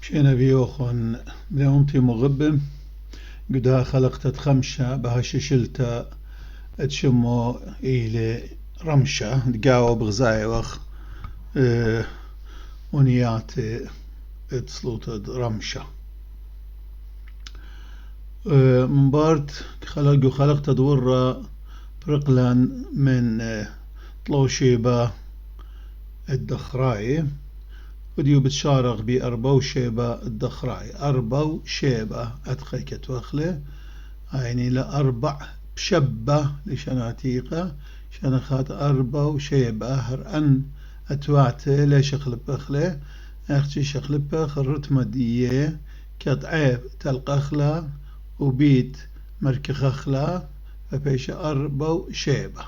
شينا بيوخن بيومتي مغبم قدا خلقت خمشة بهششلتا اتشمو إلى رمشة تقاوى بغزاي وخ ونيات اتسلوت رمشة من بارت خلقت دورة برقلان من طلوشيبة الدخراي وديو بتشارق بأربو شيبة الدخراي أربو شيبة أدخيك توخله يعني لأربع بشبة لشناتيقة شنخات أربو شيبة هرأن أتوعته ليش أخلب أخله أختي شخلب أخل رتمة ديه كتعيب تلقى أخلا وبيت مركخ أخلا فبيش أربو شيبة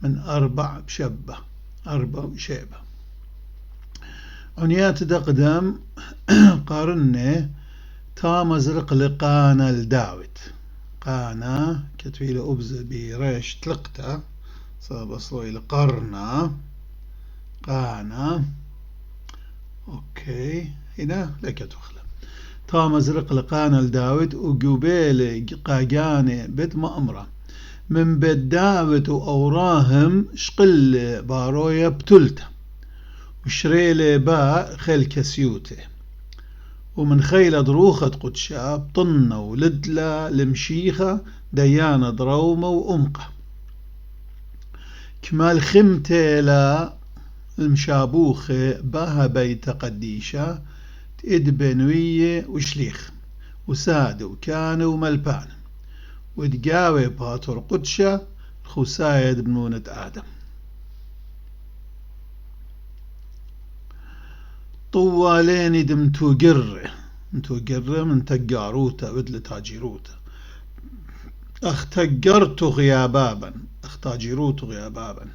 من أربع بشبة أربو شيبة عنيات دقدم قارنة تام زرق لقانا الداوت قانا كتويل أبز بريش تلقتا صاب أصلوي لقرنا قانا أوكي هنا لك تخلى تام زرق لقانا الداوت وقبيل قاقاني بيت مأمرة من بيت داوت وأوراهم شقل بارويا بتلته وشريلي با خيل كسيوته ومن خيل دروخة قدشة بطنة ولدلة لمشيخة ديانة درومة وأمقة كمال خمتيلا المشابوخة باها بيت قديشة تإدبنوية وشليخ وساد وكان وملبان وتقاوي باتر قدشة خسايد بنونة آدم طوالين دمتو قرة من تقاروتا بدل تاجيروتا اختقرتو غيابابا اختاجيروتو غيابابا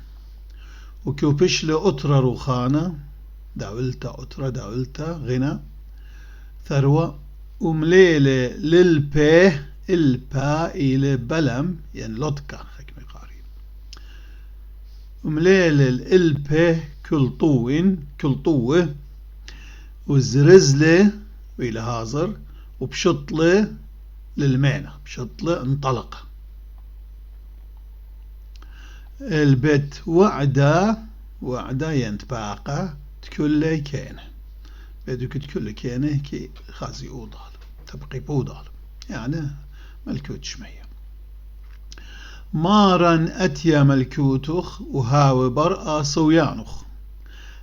وكوبش لأطرة روخانة داولتا أطرة داولتا غنى ثروة ومليلة للبيه البا إلى بلم يعني لطكة حكمي قاري ومليلة البيه كل طوة وزرزله وإلى هازر وبشطله للمينة بشطله انطلق البيت وعدا ينتباقى تكل كينه بدك تكل كينه كي خازي أوضال تبقي بوضال يعني ملكوت شمية مارا أتيا ملكوتخ وهاو برأى صويانخ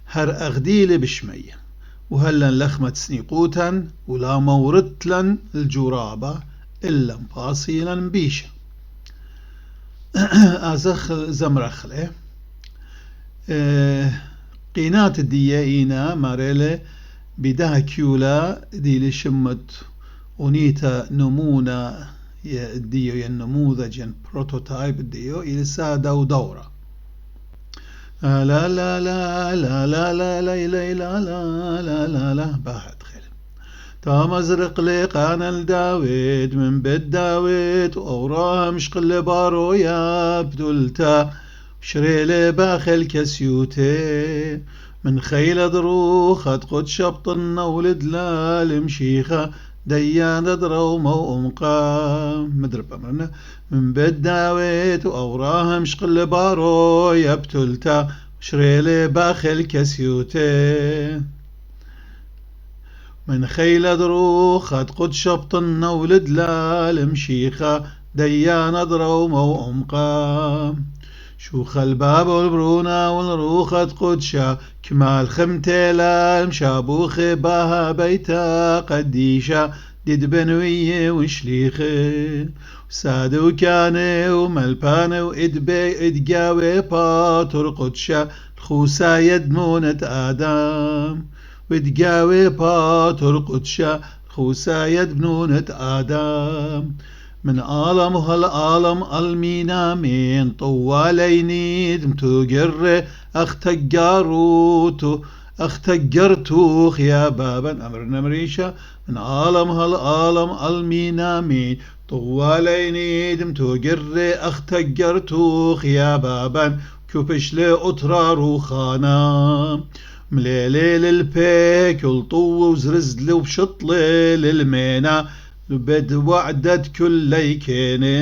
هر أغديل بشمية وهلا لخمة سنيقوتا ولا مورتلا الجرابة إلا مباصيلا بيشا أزخ زمرخله قينات الديائينا ماريلي بدها كيولا دي لشمت ونيتا نمونا الديو النموذج بروتوتايب الديو إلى سادة ودورة لا لا لا لا لا لا لا لا لا لا لا لا بعد خير تام ازرق لقانا الداويد من بيت داويد وأوراه مشقل بارو يا بدلتا شريلي باخل كسيوتي من خيل دروخة قد شبطنا ولد لا لمشيخة ديانة درومة وأمقا مدرب أمرنا من بيت داويد وأوراه مشقل بارو يا بدلتا شريلي باخل كسيوتي من خيل دروخة قد شبطنا ولد لا لمشيخة ديانة درومة وأمقا شوخ الباب والبرونة والروخة قدشة كمال خمتيلا المشابوخ باها بيتا قديشة ديد بنوية وشليخة وساد وكاني وملباني وإدقاوي باتر قدشة الخوسا يدمونة آدم وإدقاوي باتر قدشة الخوسا يدمونة آدم من عالم هالعالم المينا من طواليني دمتو قر اختقرتو يا بابا أمرنا مريشة من عالم هالعالم المينا من طواليني دمتو قر اختقرتو يا بابا كوبش لي أطرار وخانا مليلي البيك والطو وزرزل وبشطل للمينا بد وعدد كل ليكيني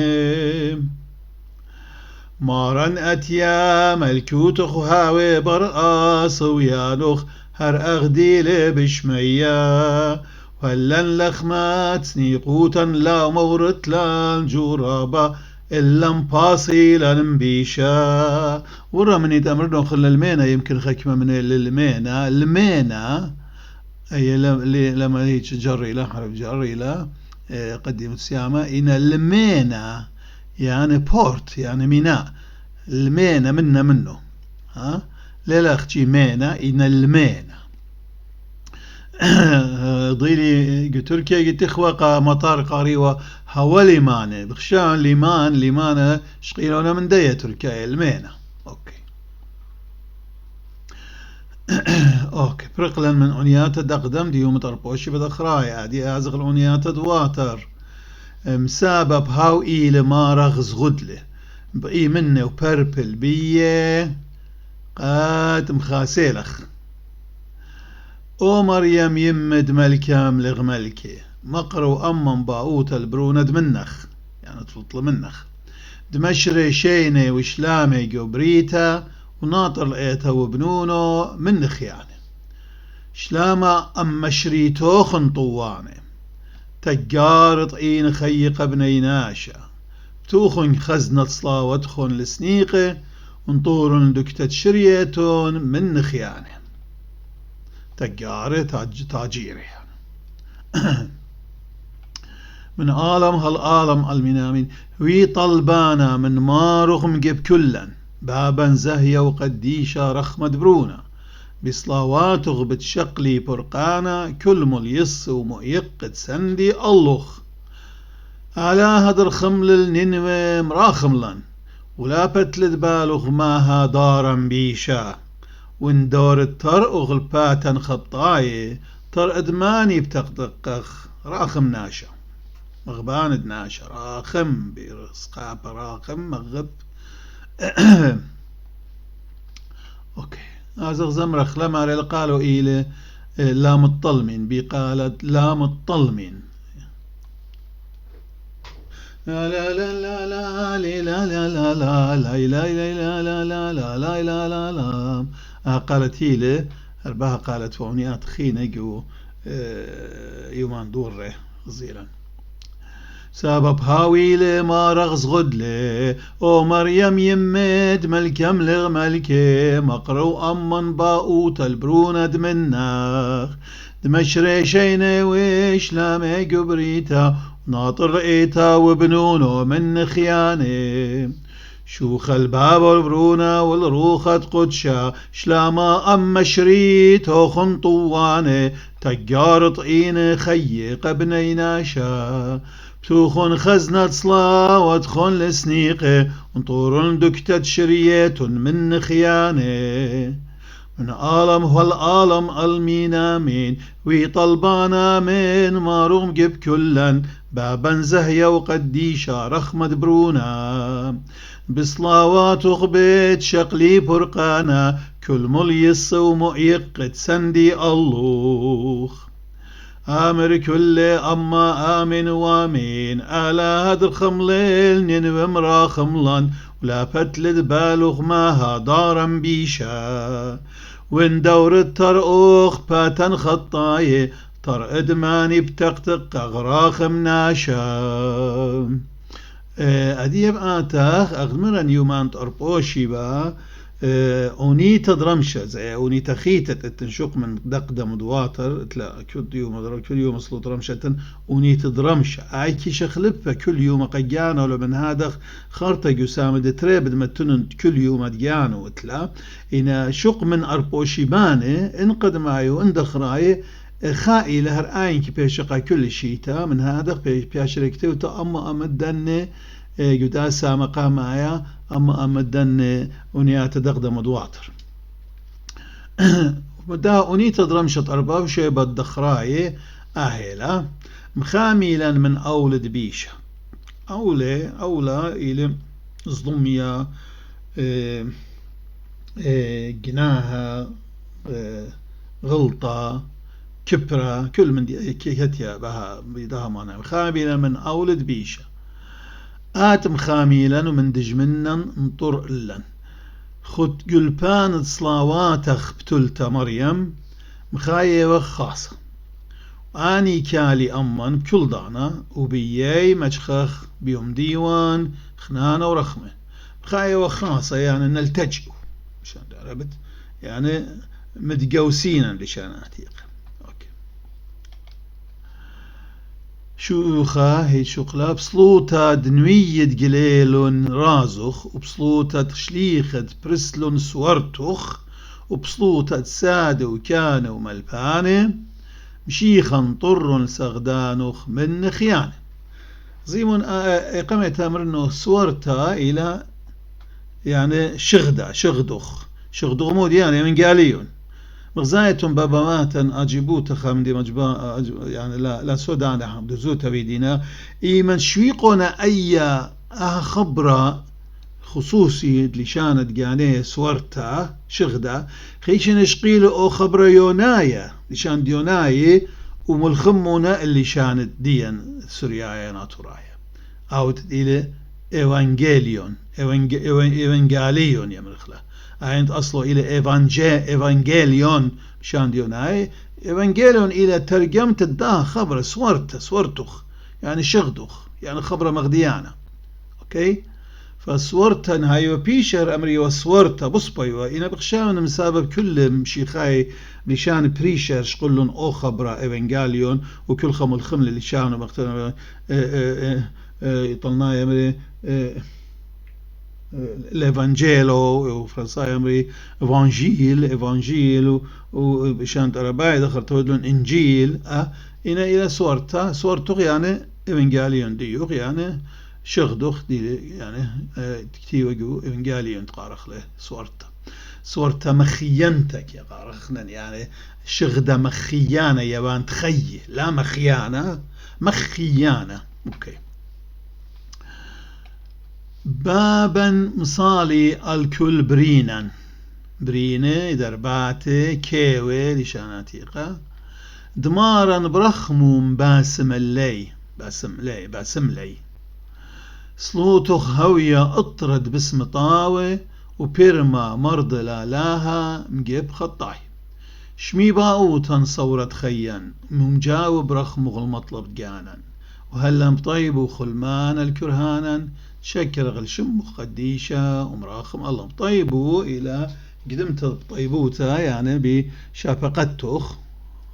مارن أتيا ملكوت هاوي برقاص ويانوخ هر أغديل بشميا ولن لخمات سنيقوتا لا مورت لان جورابا إلا مباصي لان بيشا ورا من يتأمر نوخل المينا يمكن خكمة من المينا المينا أي لما هيك جري لا حرف جري لا قدمت سيامة إن المينا يعني بورت يعني ميناء المينا منه ها لا اختي مينا إن المينا ضيلي تركيا قلت إخوة مطار قاريوة هوا ليمان بخشان ليمان شقيلونا من دية تركيا المينا أوكي أوكي برقلا من أنيات دقدم ديوم طربوشي بدخراي عادي أزغل أنيات دواتر مسابب هاو إيل ما رغز غدله بقي منه وبربل بيه قات مخاسيلخ او مريم يمد ملكام لغ ملكي مقرو أمم باوت البروند منخ يعني تفضل منخ دمشري شيني وشلامي جبريتا وناطر لقيتها وبنونو منخ يعني شلاما أم مشريتو خنطواني تجار طعين خيق بنيناشا توخن خزنة صلاوتخن لسنيقه ونطورن دكتة شريتون من نخيانه تجار تاجير يعني من عالم هالعالم المنامين وي طلبانا من ما رغم جب كلا بابا زهية وقديشة رخمة برونا بصلاوات غبت شقلي برقانا كل مليص ومؤيقد سندي اللخ على هدر خمل الننوى مراخملن ولا بتلد بالغ ماها دارا بيشا وان دور التر اغلباتا خطاي تر ادماني بتقدقخ راخم ناشا مغبان ناشا راخم برسقاب راخم مغب اوكي هذا زمرخ لما قالوا إلى لا مطلمين بقالت لا مطلمين لا لا لا لا لا لا لا لا لا لا لا لا لا لا لا لا لا لا قالت هيله أربعة قالت فونيات خينة جو يومان دوره غزيلا سبب هاويله ما رغز غدله او مريم يمد ملكم لغ ملكي مقرو أمن باوت البروند مناخ دمشري شيني ويش لامي قبريتا ناطر رئيتا وبنونو من خياني شوخ الباب والبرونا والروخة قدشا شلاما أم مشريتو خنطواني تجار طعين خيق بنيناشا بتوخن خزنة صلاوة خن لسنيقه ونطورن دكتة شريت من خيانه من عالم هو العالم المينامين ويطلبانا من ما رغم جب كلا بابا زهية وقديشة رخمة برونا بصلاوات وغبيت شقلي برقانا كل مليص ومؤيقد سندي اللوخ آمر كل أما آمن وامين آلا هدر خمليل ننو مرا خملان ولا فتلد بالغ ماها دارا بيشا وين دور الترؤخ باتن خطاي تر ادماني بتقتق غراخ مناشا أديب آتاخ أغمرن يومان تربوشي با أوني تدرمشة زي أوني تخيتت التنشق من دقدم دواتر تلا كل يوم صلوت رمشة أوني تدرمشة كي شخلبة كل يوم قجانا ولا من هذا خرطة جسام دتريبد متنن كل يوم دجانا وتلا إن شق من أربوشي بانه انقد معي اندخراي خائي لهر آين كي بيشقا كل شيتا من هذا بيشركته وتأما أمدن جدا سامقا معايا أما أمدن أنيات دقدم دواتر ودا أنيت درمشت أرباب شيء بالدخراي أهلا مخاملا من أولد بيشة أولى إلى ظلمية جناها غلطة كبرة كل من دي كيكتيا بها بيدها مانا خاملا من أولد بيشة آتم خاملا ومن دجمنا انطر إلا خد قلبان صلاواتخ بتلتا مريم مخاية وخاصة آني كالي أمان بكل دانا وبيي مجخخ بيوم ديوان خنانة ورخمة مخاية وخاصة يعني نلتجئ مشان عربت يعني متقوسين لشان عتيق أوكي. شوخة هي شقلة بصلوتا دنوية قليل رازخ وبصلوتا تشليخة برسلون سورتخ وبصلوتا سادة وكان وملبانة مشيخا طر سغدانخ من خيانة زيمون إقامة أمرنه سورتا إلى يعني شغدخ مود يعني من قاليون مغزايتهم باباماتا أجيبوتا خامدي مجبا يعني لا سودان حمد زوتا بيدينا إيمن شويقونا أي خبرة خصوصي لشانت جانيه سورتا شغدا خيش نشقيل أو خبرة يونايا لشان ديوناي وملخمونا اللي شانت ديان سوريايا ناتورايا أو تديله إيوانجيليون يا مرخلة عند أصله إلى إيفانجيليون شان ديوناي إيفانجيليون إلى ترجمة الدا خبر سورتخ يعني شغدخ يعني خبرة مغديانة أوكي فسورتا هايو بيشر أمري وسورتا بصبيوا إنا بخشاون مسابب كل مشيخاي لشان بريشر شقلن أو خبرة إيفانجيليون وكل خم الخمل اللي شانوا مختلف يطلنا يمري الإيفانجيلو وفرنسا يمري إيفانجيل وبشان ترباي دخل تودلون إنجيل إنا إلى سورتو يعني إيفانجيليون ديوغ يعني شغدوخ دي يعني تكتيوجو إيفانجيليون تقارخ له سورتا مخيانتك يا قارخنا يعني شغدة مخيانة يبان تخي لا مخيانة أوكي. بابا مصالي الكل برينة درباتي كيوي لشاناتيقة دمارا برخموم باسم لي صلوتخ هوية اطرد باسم طاوي وبيرما مرض لاها مجيب خطاي شمي باوتن صورت خيان مجاوب رخمغ المطلب جانا وهلا مطيب وخلمان الكرهانا شكر غلشم خديشة ومراخم الله مطيبو إلى قدمت طيبوتا يعني بشافقتخ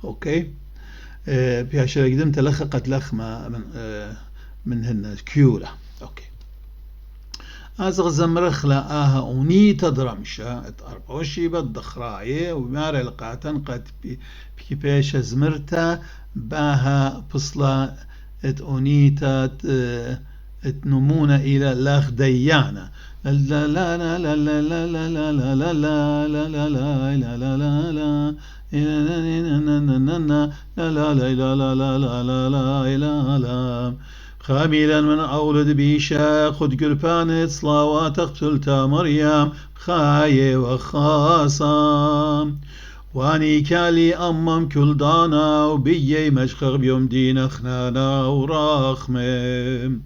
أوكي بهاشر قدمت لخقت لخمة من هن كيولة أوكي أزغ زمرخ لآها أونيتا درمشة أربوشي بالدخراية وماري لقاتن قد بكيبيش زمرتا باها بصلة أونيتا تنمون إلى لاخ ديانا لا لا لا لا لا لا لا لا لا لا لا لا لا لا لا لا خاملا من أولد بيشا خد قلبان صلاوات تقتلتا مريم خاية وخاصام واني كالي أمم كل دانا وبيي مشخغ بيوم دين خنانا وراخمم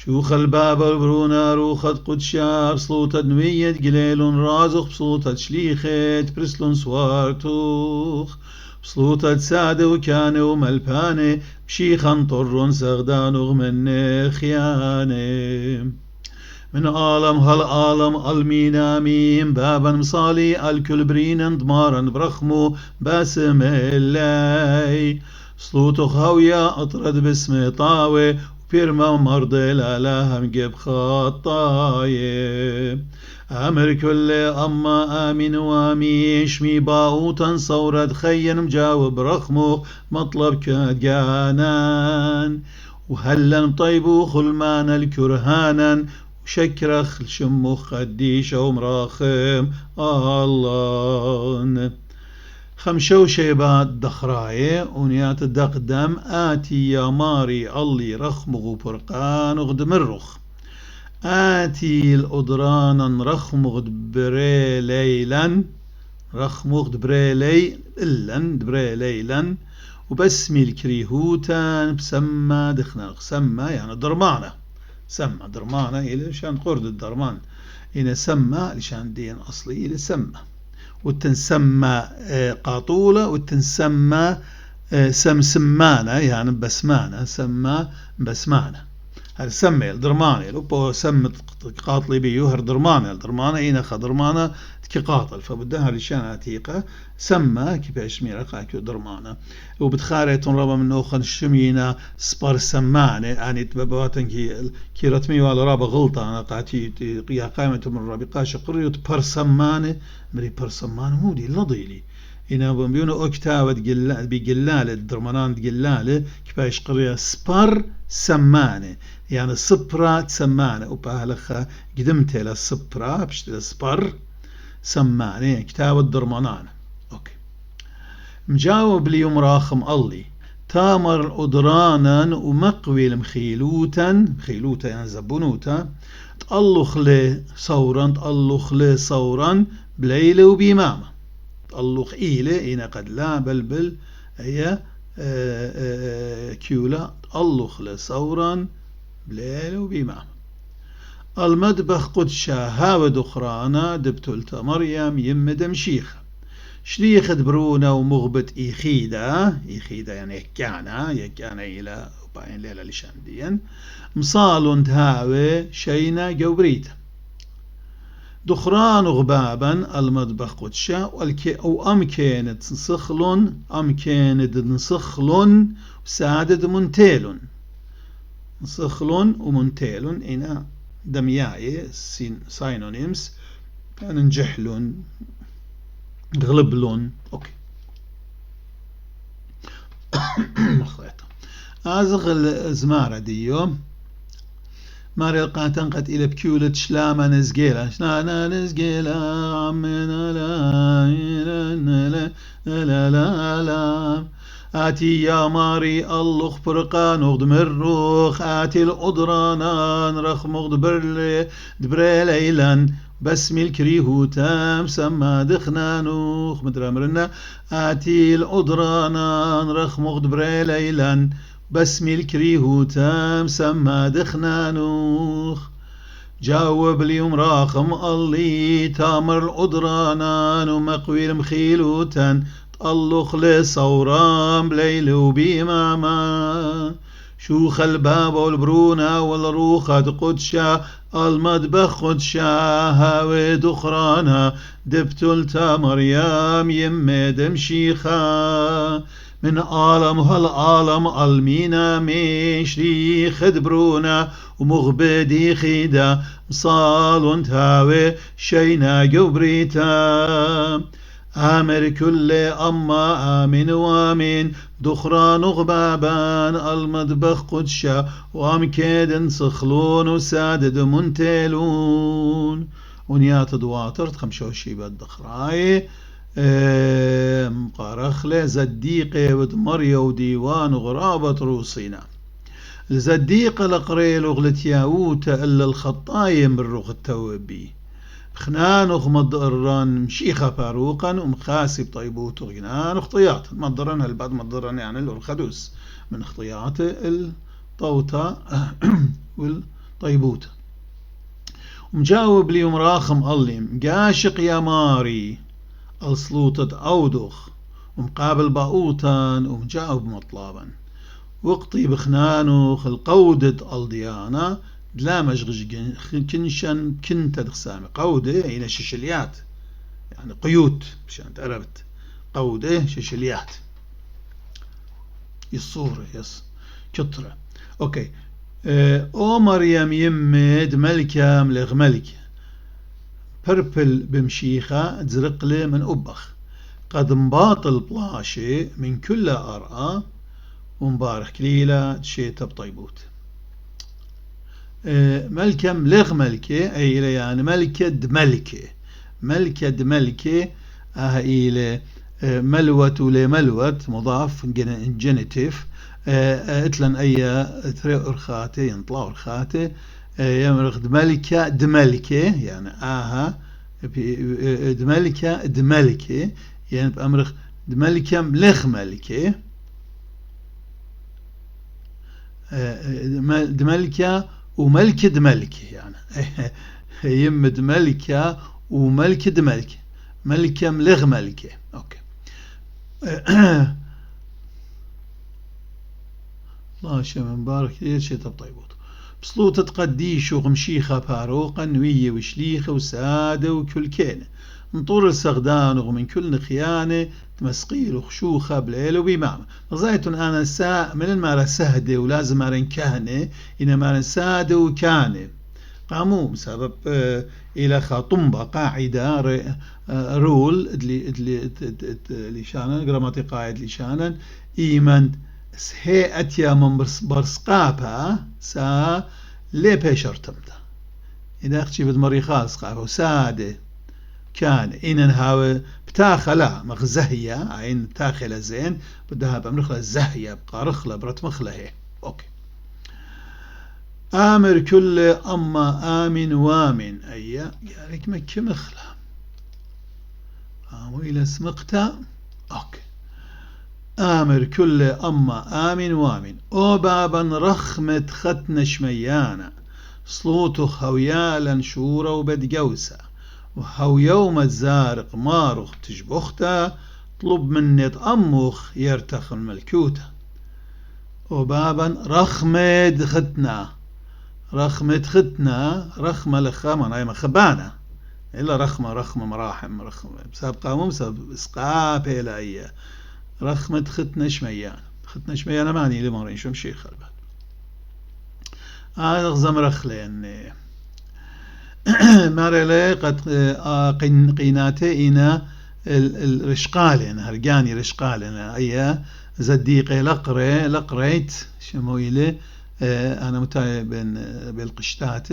شوخ الباب البرونا روخت قدشا بصلوطة دنوية قليل رازق بصلوطة شليخت برسلون سوارتوخ بصلوطة سادة وكان وملبانة بشيخا طر سغدان وغمن خيانة من عالم هالعالم المينامين بابا مصالي الكل برين ضمارا برخمو باسم اللي صلوتو خاوية أطرد باسم طاوي وبيرما مرضي لا مجيب خطاية أمر كل أما آمين وامين شمي باوتا صورت خيا مجاوب رخمو مطلب كجانان وهلا طيبو خلمان الكرهانا وشكرخ شمو خديش ومراخم الله خمشو شيبات دخراية ونيات الدقدم آتي يا ماري اللي رخمغ برقان وغدم الرخ آتي الأدران رخمغ بري ليلا رخموغ دبريلي إلن دبريلي لن وبسمي الكريهوتان بسمى دخناق سمى يعني درمانة سمى درمانة إلى شان قرد الدرمان إن سمى لشان دين أصلي إلى سمى وتنسمى قاطولة وتنسمى سمانة يعني بسمانة سمى بسمانة هذا سمى الدرمانة لو سمت قاطلي بيوهر درمانة إينا خدرمانة كقاطل فبدها لشان عتيقة سمى كيفاش ميرقا كيو درمانة وبتخاري ربا من أخن شمينا سبار سمانة يعني تباباتن كي رتمي وعلى رابا غلطة أنا قاتي قيا قائمة من رابقا شقريوت بار سمانة مري بار سمانة مودي لضيلي هنا بيونا أكتاوة بجلالة درمانان جلالة كيفاش قرية سبار سمانة يعني صبرة سمانة وبهلخا قدمت إلى الصبرة بشتى سبار سمانة كتابة درمانان أوكي مجاوب لي راخم الله تامر أدرانا ومقوي المخيلوتا مخيلوتا يعني زبونوتا تألخ لي صورا بليلة وبيمامة تألخ إيلة إنا قد لا بلبل هي كيولا تألخ لي صورا بليلة وبيمامة المدبخ قدشا هاو دخرانا دبتلتا مريم يم دمشيخة شليخ دبرونا ومغبت إيخيدا يعني يكانا إلى وباين ليلة لشانديا مصال تهاوي شينا جوبريتا دخران غبابا المدبخ قدشا أو أم كانت نسخلون وسادد منتيلون نسخلون ومنتيلون إنا دمياي ساينونيمز كان نجحلون غلبلون اوكي مخيطة ازغ الزمارة ديو ماري القاتن قد الى بكيولة شلاما نزقيلا شلانا نزقيلا عمنا لا آتي يا ماري الله فرقان وغدم الروخ آتي الأدرانان رخ دبري ليلان بسمي الكريهو تام سما دخنانوخ مدرمرنا آتي الأدرانان رخ دبري ليلان بسمي الكريهو تام سما دخنانوخ جاوب اليوم راخم الله تامر الأدرانان ومقوي المخيلوتان الله لصورام بليل وبيماما شوخ الباب والبرونا والروخة قدشا المدبخ قدشا هاوي دخرانا دبتلتا مريم يم دمشيخا من هالعالم المينا ميشري خدبرونا ومغبدي خيدا مصال هاوي شينا جوبريتا آمر كل أما آمن وامن دخران غبابان المدبخ قدشا وامكيد صخلون وسادد منتلون ونيات دواتر تخمشوشي بالدخراي مقارخلة زديقة ودمريا وديوان غرابة روسينا الزديقة لقريل وغلتياوتا إلا الخطايم بالرغ التوبي خنان ومضران مشيخة فاروقا ومخاسب طيبوت وغنان وخطيات مضران هالبعد مضران يعني الخدوس من خطيات الطوطة والطيبوت ومجاوب لي مراخم الله مقاشق يا ماري السلوطة أودخ ومقابل باوتان ومجاوب مطلبا وقطي بخنانوخ القودة الديانة لا مجغج كنشان كنت دخسامي قودة هنا ششليات يعني قيود مشان تعرفت قودة ششليات الصورة يس كترة اوكي او مريم يمد ملكة ملغ ملكة بربل بمشيخة تزرقلي من أبخ قد مباطل بلاشي من كل أرقى ومبارك كليلة تشيت بطيبوت ملكة ملغ ملكة أي يعني ملكة دملكة إلى ملوت لملوت مضاف جينيتيف اتلن أي تري أرخاتي ينطلع أرخاتي يمرخ دملكة يعني دملكة يعني بأمرخ دملكة ملخ ملكة دملكة وملكة دملكة يعني يم دملكة وملكة دملكة ملكة ملغ ملكة أوكي. الله شمن بارك ليش طيبوت بسلوطة قديش وغمشيخة باروقا نوية وشليخة وسادة وكل كينة نطور السغدان ومن كل نخيانة تمسقيل وخشوخة بليل وبيمامة رزايتون أنا ساء من المارة سهدة ولازم مارن كهنة إن مارن سادة وكانة قاموا بسبب إلى خاطمبة قاعدة رول اللي شانا جراماتي قاعد اللي شانا إيمان هي أتيا من برسقابها سا لي بيشرتمتا إذا أختي بدمري خاص قابه سادة كان إنن هاو بتاخلا مغزهية عين تاخلة زين بدها بمرخلة الزهية بقارخلة برت مخلة هي أوكي. آمر كل أما آمن وامن أي يارك مكي مخلة قاموا إلى سمقتا أوكي. آمر كل أما آمن وامن أو بابا رخمة ختن شميانا صلوته خويالا شورا وبدقوسا وهو يوم الزارق مارخ تجبختا طلب مني أمخ يرتخ الملكوتا وبابا رخمة ختنا رخمة ختنا رخمة لخامة أي مخبانة إلا رخمة مراحم رخمة بسبب قاموم بسبب إسقاط إلى أي رخمة ختنا شميان معني لمرين شم شيخ البال هذا غزم رخلين مارلي قد قيناته إنا الرشقالين هرقاني رشقالين أي زديقي لقريت شمويلي أنا متابع بالقشتات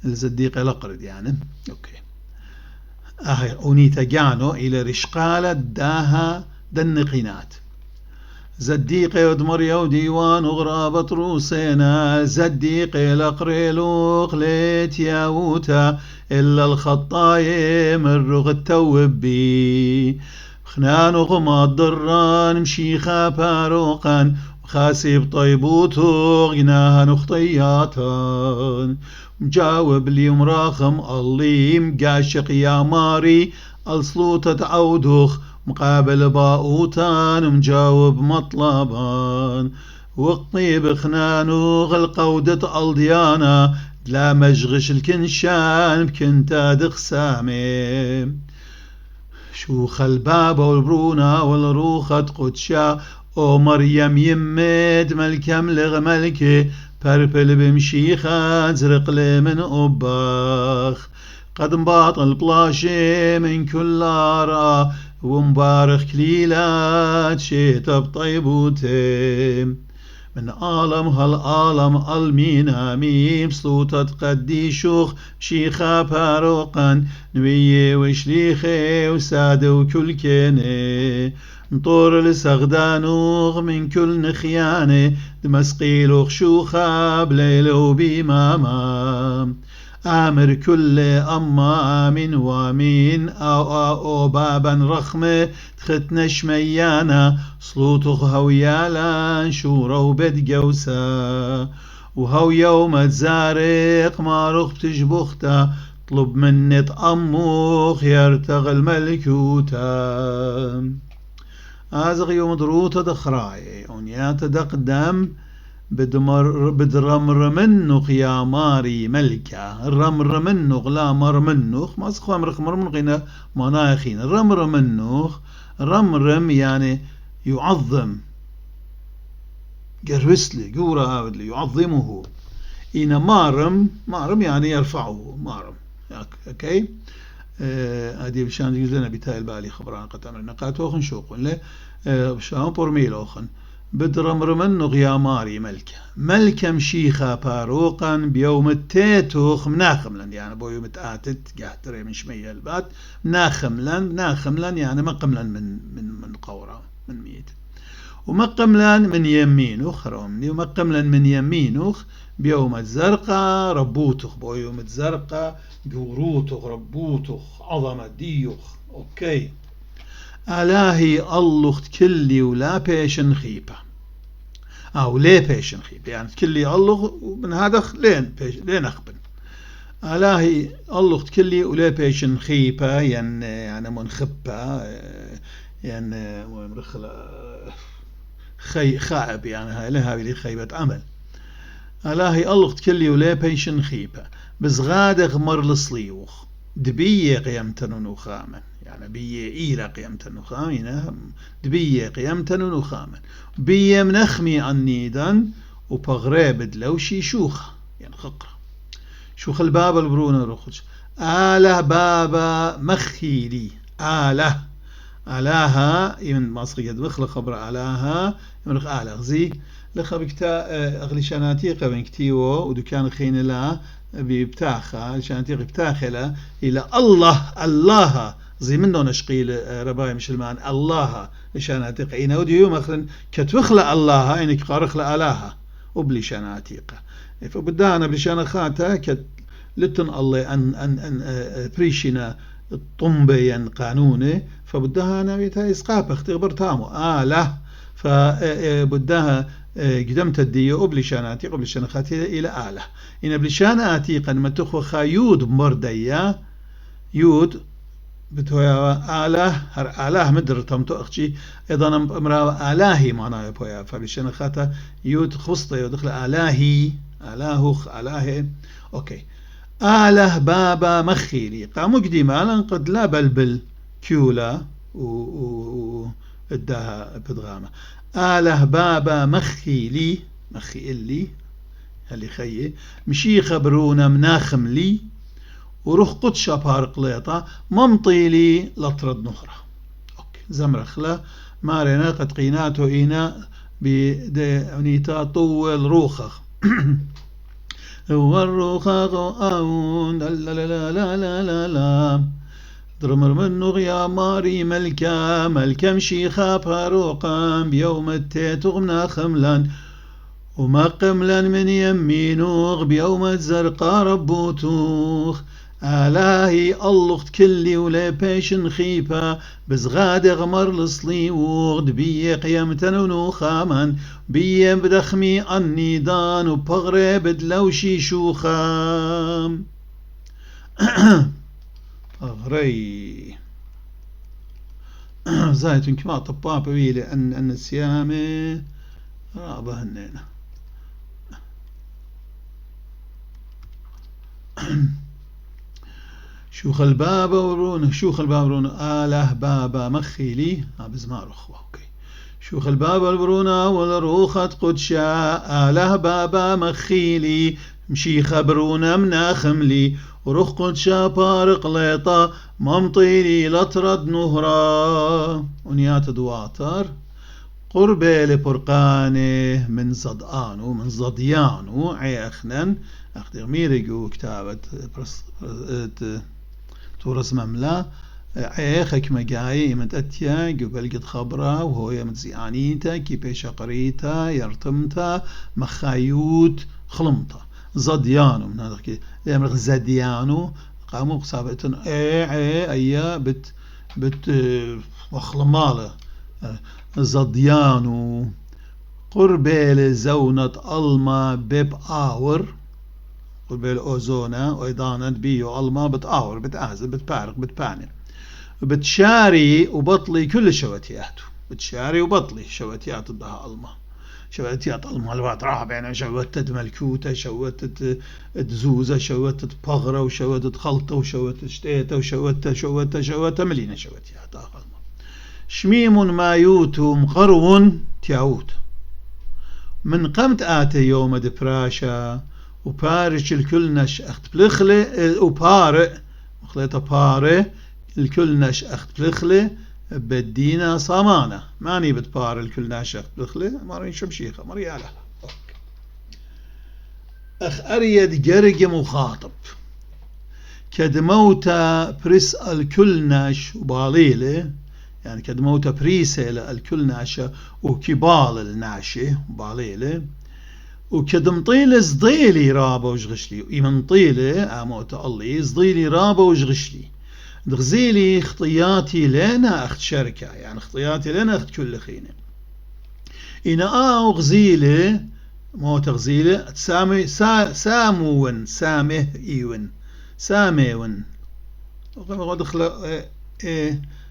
الزديقي لقرد يعني أوكي. أونيتا جانو إلى رشقالة داها دنقينات زديقي ودمريا وديوان وغرابة روسينا زديقي لقريلو خليت ياوتا إلا الخطايم الرغ التوب بي خنان وغماد ضران مشيخا باروقا وخاسب طيبوتو غناها نخطياتان مجاوب لي مراخم اللي مقاشق يا ماري الصلوطة عودخ مقابل باؤوتان مجاوب مطلبان والطيب خنانو غلقودة الديانا لا مجغش الكنشان بكنتا دخسامي شوخ الباب والبرونا والروخة قدشا او مريم يمد ملكم لغ ملكي بربل بمشيخة زرق لي من أباخ قد مباطل بلاشي من كل آراء ومبارخ كليلات شيتا بطيبوتي من عالم هالعالم المينا ميم صوتة قديشوخ شيخا باروقا نوية وشليخي وسادة وكل كيني نطور لسغدانوغ من كل نخياني دمسقيل وخشوخا بليل وبيماما آمر كل أما آمن وامين أو بابا رخمة تختنا شميانا صلوتخ هويالا شورا وبدقوسا وهو يوم الزارق مارخ بتجبختا طلب مني أموخ يرتغ الملكوتا هذا يوم دروتا دخراي ونيات دقدم بدرمر منخ يا ماري ملكة الرمر منخ لا مر منخ ما سخوام رخمر منخ مناخين الرمر منخ رمرم يعني يعظم قروسلي قورا اللي يعظمه إن مارم يعني يرفعه مارم اوكي هذه بشان يجلنا بتاع البالي خبران قد أمرنا قاتوخن شوقن له بشان برميلوخن بدرمر منه يا ماري ملكة مشيخة باروقا بيوم التيتوخ مناخملن يعني بيوم تآتت قاعتري من شمية البات ناخملن يعني مقملن من قورة من ميت ومقملن من يمينوخ رومني ومقملن من يمينوخ بيوم الزرقاء ربوتخ بيوم الزرقاء بوروتخ ربوتخ عظمة ديوخ أوكي ألاهي الله كلي ولا بيشن خيبة أو ليه بيشن خيبة يعني كلي الله من هذا لين أخبن ألاهي الله كلي ولا بيشن خيبة يعني منخبة يعني مرخلة خائب يعني هاي لها بلي خيبة عمل ألاهي الله كلي ولا بيشن خيبة بس غاد غمر لصليوخ دبيه قيمتن نخامن يعني بيه إيرا قيمتن نخامن دبيه قيمتن نخامن بيه منخمي عنيدان وبغرابد لوشي شوخة يعني خقرة شوخ الباب البرونة رخش آله بابا مخيلي آله آلاها من مصر قد بخل خبر آلاها يمرخ آله زي لخب كتا أغلي شاناتيقة من كتيو ودكان خين لا ببتاخة شاناتيقة بتاخلة إلى الله زي منه نشقيل رباي مشلمان الله شاناتيقة إنا وديو مثلا كتوخل الله إنك قارخل آلاها وبلي شاناتيقة فبدانا بشانخاتها كت لتن الله أن بريشنا الطنبيا قانوني فبدها نبيتها إسقاط اختبر تامو له فبدها قدمت الديو قبل شانخاتي إلى آله إن بلشاناتي قد ما تخو خايود مرديا يود بتويا آله هر آله مدر تمتو أختي أيضا امرأة آلاهي معناه بويا فبلشانخاتا يود خصطة يدخل آلاهي آلاهي أوكي آله بابا مخيلي قاموا قديما قد لا بلبل كيولا اداها بدغامة آله بابا مخيلي هلي خيي مشي خبرونا مناخم لي وروح قدشة بارق ليطا ممطيلي لطرد نهرة أوكي زمرخلا مارنا قد قيناتو إينا بدأنيتا طول روخخ والرخاق أون لا لا لا لا لا لا لا درمر من نغيا ماري ملكا مشيخا باروقا بيوم التيتغمنا خملان وما قملا من يمينوغ بيوم الزرقاء ربوتوخ آلاهي الله كلي ولا بيشن خيبا بس غاد غمر لصلي وغد بيه قيمتن ونوخاما بيه بدخمي النيدان وبغري بدلوشي شوخام أغري زايتون كما طباب بيلي أن السيامة رابه هنينا شوخ الباب ورون آله بابا مخيلي بزمار أخوة أوكي شوخ الباب البرونا والروخة قدشا آله بابا مخيلي مشي خبرونا مناخملي وروخ قدشا بارق ليطا ممطيلي لطرد نهرا ونيات دواتر قربي لبرقانه من زضيانو عيخنن أخدر ميرجو كتابة تورس مملا عيخك مجاي متأتيا قبل قد خبرة وهو متزيانيتا كي بيش قريتا يرتمتا مخايوت خلمتا زديانو من هذا كي يمرخ زديانو قاموا بصابتن ايا بت مخلمالة زديانو قربيل زونة ألما بيب آور قربيل أوزونا وإيضانا بيو ألما بتآور بتآزل بتبارق بتبانر بتشاري وبطلي كل شواتياته بتشاري وبطلي شواتيات ضها ألما شواتيات ألما الوقت راح يعني شوتت ملكوتة شوتت تزوزة شوتت بغرة وشوتت خلطة وشوتت شتيتة وشوتت ملينا شواتيات ألما شميم ما يوتو مقرون تياوت من قمت آتي يوم دبراشا وبارش الكل نش أخت بلخلة وبارئ مخلطة بارئ الكل نش أخت بلخلة بدينا صمانة ماني بتبار الكل نش أخت بلخلة مارين شمشيخة مريالة أخ أريد جرج مخاطب كدموتا بريس الكل نش وباليلة يعني كدموتا بريسة الكل ناشة وكبال الناشة باليلة وكدم طيل صديلي رابا وشغشلي وإيمن طيلة آموت الله صديلي رابا وشغشلي دغزيلي خطياتي لنا أخت شركة يعني خطياتي لنا أخت كل خينة إنا غزيلة موت غزيلة سامي سامون سامه إيون سامون ودخل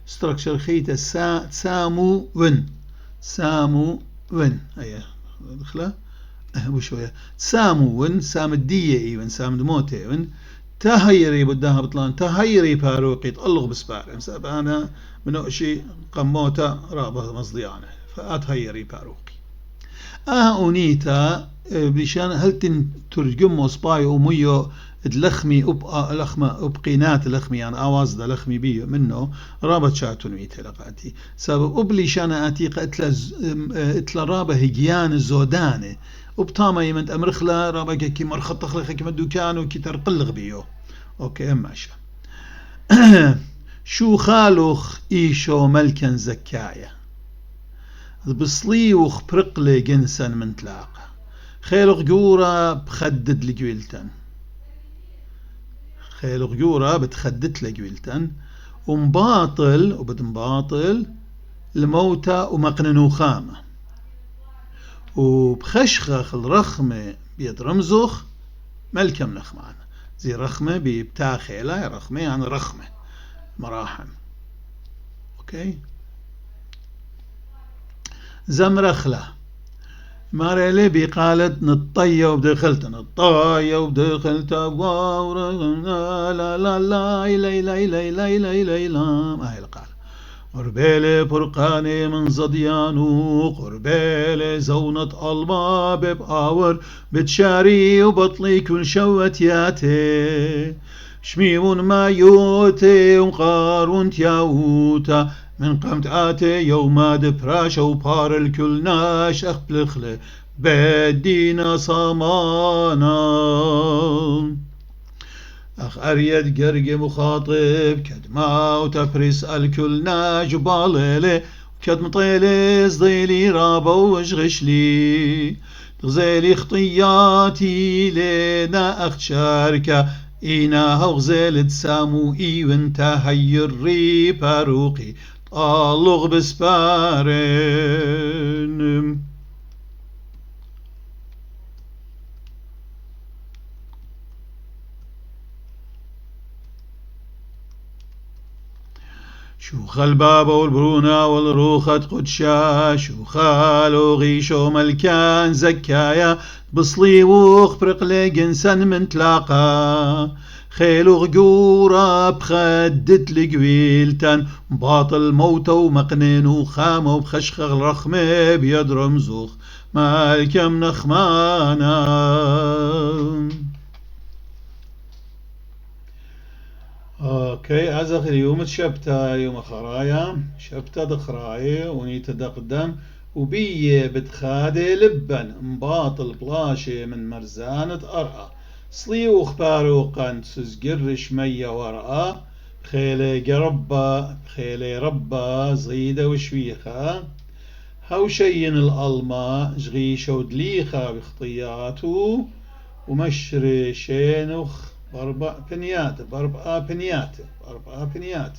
ستراكشر خيته سامون سامون أيه دخله وشوية سامون سام الدية إيون سام دموت إيون تهيري بدها بطلان تهيري باروقي تقلغ بسبار مساب أنا من شيء قموتا رابه مصديانه فأتهيري باروقي أونيتا بشان هل ترجم وصباي وميو اللخمي لخمة أبقينات لخمي يعني آواز ده لخمي بيو منه رابط شاتون ميت لقاتي سبب أبلي شان أتيق إتلا رابة هجيان الزودانة وبطامة يمنت أمرخلا رابة كي مرخط تخلق كي مدوكان وكي ترقلغ بيو أوكي أماشا شو خالوخ إيشو ملكا زكايا بصلي وخبرقلي جنسا من تلاقة خيلو غيورا بخدد لجويلتن خيلو غيورا بتخدد لجويلتن ومباطل وبتمباطل الموتى ومقننو خامة وبخشخخ الرخمة بيد رمزوخ ملكم نخمان زي رخمة بتاع خيلة رخمة يعني رخمة مراحم اوكي زمرخلة ماريلي بقالت نطية وبدخلت نطاية وبدخلت لا لا لا لا لا لا لا لا لا لا هاي القالة قربيلي برقاني من زديانو قربيلي زونة الباب بآور بتشاري وبطلي كل شوتياتي شميمون ما يوتي ومقارون تياوتا من قمت آتي يوم دبراش وبار الكل ناش أخبلخلي بدينا صمانا أخ أريد قرق مخاطب كدما وتفرس الكل ناش باليلي كدم طيلي صديلي رابا وشغشلي تغزيلي خطياتي لنا أخت شاركة إنا هغزيل تسامو وانتا هيري باروقي طالغ بسبارن شوخ الباب والبرونا والروخة قدشا شوخالو غيشو ملكان زكايا بصلي وخبرق لي جنسان من تلاقا خيلو غجورة بخدت لقويلتان باطل موتة ومقنن وخامة وبخشخ الرخمة بيد رمزوخ مالكم نخمانا اوكي ازخ اليوم شبتا يوم خرايا شبتا دخرايا ونيت دقدم وبي بتخادي لبن مباطل بلاشي من مرزانة أرقى صلي وخباروقا سزقرش مية ورقة بخيلي قربة بخيلي ربة زيدة وشويخة هوشين الألما جغيشة ودليخة بخطياته ومشري شينوخ باربع بنيات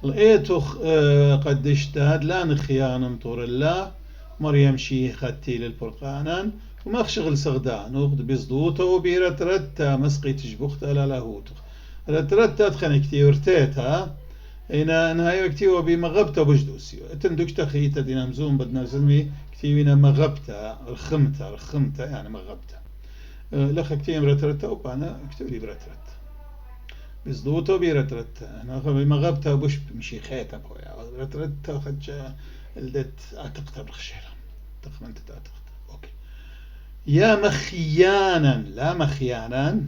لقيتوخ قد اجتهد لان خيان طور الله مريم شيختي للبرقانان وما خشغل سغدان وقد بيصدوته وبيرترتا مسقي تجبخت لا لاهوتخ رترتا تخنكتي ورتيتها هنا نهاية كتي وبمغبتا بجدوسي تندوك تخيتا دينا مزوم بدنا زلمي كتيونا مغبتا رخمتا يعني مغبتا لخ كتيم رترتا وبانا كتولي برترت بزدوتو بيرترتا انا بمغبتا بوش بمشي خيتا بويا رترتا خدجا الدت اعتقتا بخشيرا تخمنت اعتقتا اوكي يا مخيانا لا مخيانا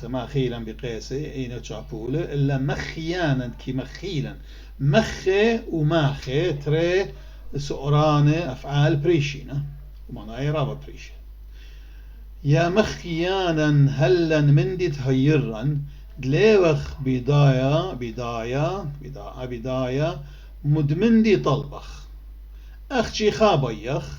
ما خيلا بقيسي اين تشابوله الا مخيانا كي مخيلا مخي وماخي تري سؤرانه افعال بريشينا ومعناها رابا بريشين يا مخيانا هلا مندي تهيرا دليوخ بداية مدمندي طلبخ أختي خابيخ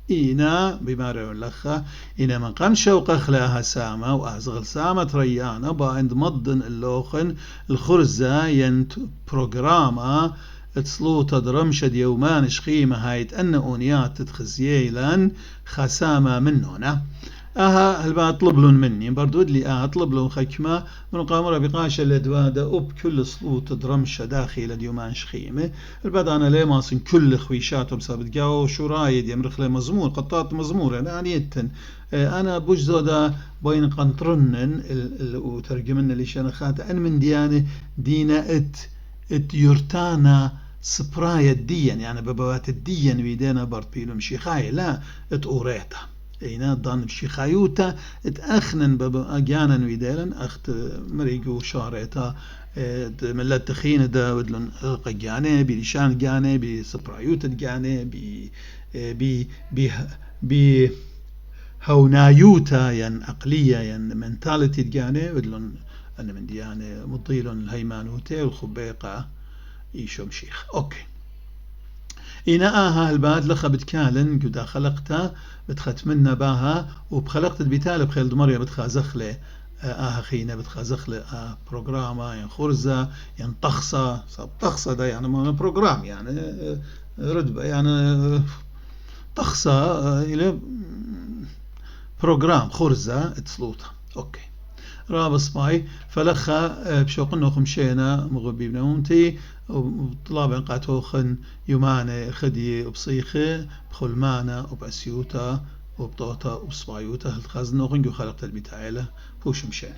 إينا بمارو لخا إنا من قام شوق خلاها سامة وأزغل سامة ريانا باند مضن اللوخن الخرزة ينت بروغراما تصلوت درمشد يومان شخيمة هايت أن أونيات تتخزيلان خسامة منونا هل اطلب لهم مني بردود لي اطلب لهم خكمه من قامره بقاشه الادواده وبكل صلوت درمشه داخل اليومان شخيمه البعد انا ليه ماسن كل خويشاتهم سابت قاو شو رايد يمرخ لي مزمور قطات مزمور يعني يتن انا بوجزودا بين قنطرنن وترجمنا لي شنخات ان من ديانه دينا ات يرتانا سبرايا الدين يعني ببوات الدين ويدينا برد بيلو مشيخاي لا ات اوريتا اينا ضان بشيخايوتا اتاخنن اجانا ويدالن اخت مريقو شاريتا ملت تخين دا ودلن قجاني بلشان جاني بسبرايوتا جاني ب هونايوتا ين عقلية ين منتاليتي جاني ودلن انا من دياني مطيلن الهيمانوتي والخبيقة ايشو مشيخ اوكي إنا الباد لخا بتكالن قد خلقتها بتختمنا باها وبخلقت بتال بخيل دمريا بتخازخلي خينا بتخازخلي بروجراما يعني خرزة يعني طخصة طخصة ده يعني ما بروجرام يعني ردبة يعني طخصة إلى بروجرام خرزة تسلوطها أوكي رابص باي فلخا بشوقنا خمشينا مغبي بنومتي وطلاب قاتوخن يومانا خدي بصيخة بخلمانا وبأسيوتا وبطوطا وصبايوتا هل خازنوخن جو خلقت البتاعيلة فوش مشينا